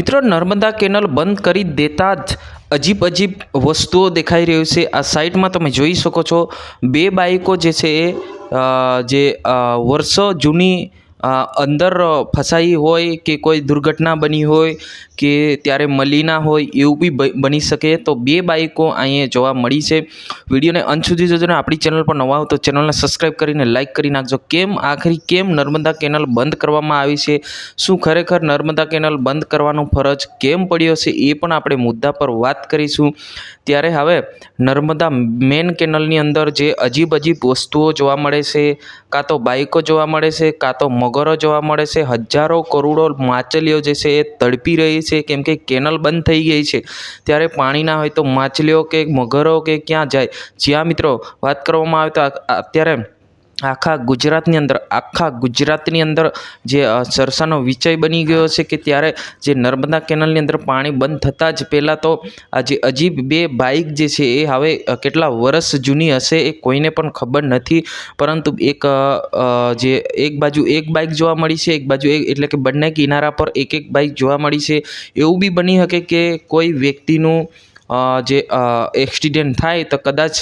મિત્રો नर्मदा केनल बंद કરી દેતા જ અજીબ અજીબ વસ્તુઓ દેખાઈ રહ્યું છે। આ સાઇટમાં તમે જોઈ શકો છો બે બાઇકો જે છે એ વર્ષો જૂની અંદર ફસાઈ હોય કે કોઈ દુર્ઘટના બની હોય કે ત્યારે મળી ના હોય એવું બી બની શકે। તો બે બાઇકો અહીંયા જોવા મળી છે। વિડીયોને અંત સુધી જોજો ને આપણી ચેનલ પર નવા હો તો ચેનલને સબસ્ક્રાઈબ કરીને લાઇક કરી નાખજો। કેમ નર્મદા કેનલ બંધ કરવામાં આવી છે, શું ખરેખર નર્મદા કેનલ બંધ કરવાનો ફરજ કેમ પડ્યો છે એ પણ આપણે મુદ્દા પર વાત કરીશું। ત્યારે હવે નર્મદા મેન કેનલની અંદર જે અજીબ વસ્તુઓ જોવા મળે છે, કાં તો બાઇકો જોવા મળે છે, કાં તો મગરો જોવા મળે છે। હજારો કરોડો માછલીઓ જે છે એ તડપી રહી છે, કેમ કે કેનલ બંધ થઈ ગઈ છે। ત્યારે પાણી ના હોય તો માછલીઓ કે મગરો કે ક્યાં જાય? જ્યાં મિત્રો વાત કરવામાં આવે તો અત્યારે આખા ગુજરાતની અંદર જે ચર્ચાનો વિષય બની ગયો છે કે ત્યારે જે નર્મદા કેનલની અંદર પાણી બંધ થતાં જ પહેલાં તો આ જે અજીબ બે બાઇક જે છે એ હવે કેટલા વર્ષ જૂની હશે એ કોઈને પણ ખબર નથી। પરંતુ એક બાજુ એક બાઇક જોવા મળી છે, એક બાજુ એટલે કે બંને કિનારા પર એક બાઇક જોવા મળી છે। એવું બી બની શકે કે કોઈ વ્યક્તિનું એક્સિડન્ટ થાય તો કદાચ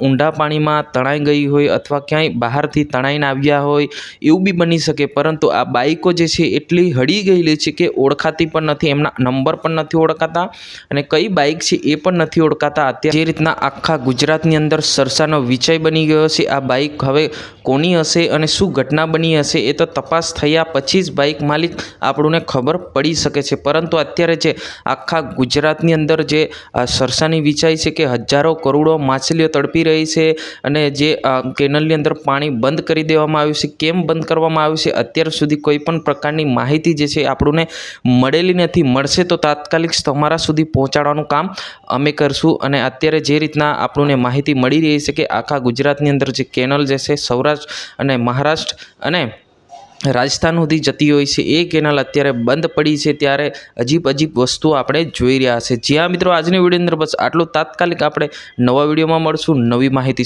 ઊંડા પાણીમાં તણાઈ ગઈ હોય અથવા ક્યાંય બહારથી તણાઈને આવ્યા હોય એવું બી બની શકે। પરંતુ આ બાઇકો જે છે એટલી હળી ગયેલી છે કે ઓળખાતી પણ નથી, એમના નંબર પણ નથી ઓળખાતા અને કઈ બાઇક છે એ પણ નથી ઓળખાતા। અત્યારે જે રીતના આખા ગુજરાતની અંદર ચર્ચાનો વિષય બની ગયો છે, આ બાઇક હવે કોની હશે અને શું ઘટના બની હશે એ તો તપાસ થયા પછી જ બાઇક માલિક આપણને ખબર પડી શકે છે। પરંતુ અત્યારે જે આખા ગુજરાતની અંદર જે ચર્ચાની વિષય છે કે હજારો કરોડો માછલીઓ તડપી રહી છે અને જે કેનલની અંદર પાણી બંધ કરી દેવામાં આવ્યું છે। કેમ બંધ કરવામાં આવ્યું છે અત્યાર સુધી કોઈ પણ પ્રકારની માહિતી જે છે આપણને મળેલી નથી। મળશે તો તાત્કાલિક તમારા સુધી પહોંચાડવાનું કામ અમે કરશું। અને અત્યારે જે રીતના આપણને માહિતી મળી રહી છે કે આખા ગુજરાતની અંદર જે કેનલ જે છે સૌરાષ્ટ્ર અને મહારાષ્ટ્ર અને રાજસ્થાન સુધી જતી હોય છે એ કેનલ અત્યારે બંધ પડી છે। ત્યારે અજીબ વસ્તુઓ આપણે જોઈ રહ્યા છે। જ્યાં મિત્રો આજની વિડીયોની અંદર બસ આટલું। તાત્કાલિક આપણે નવા વિડીયોમાં મળશું નવી માહિતી।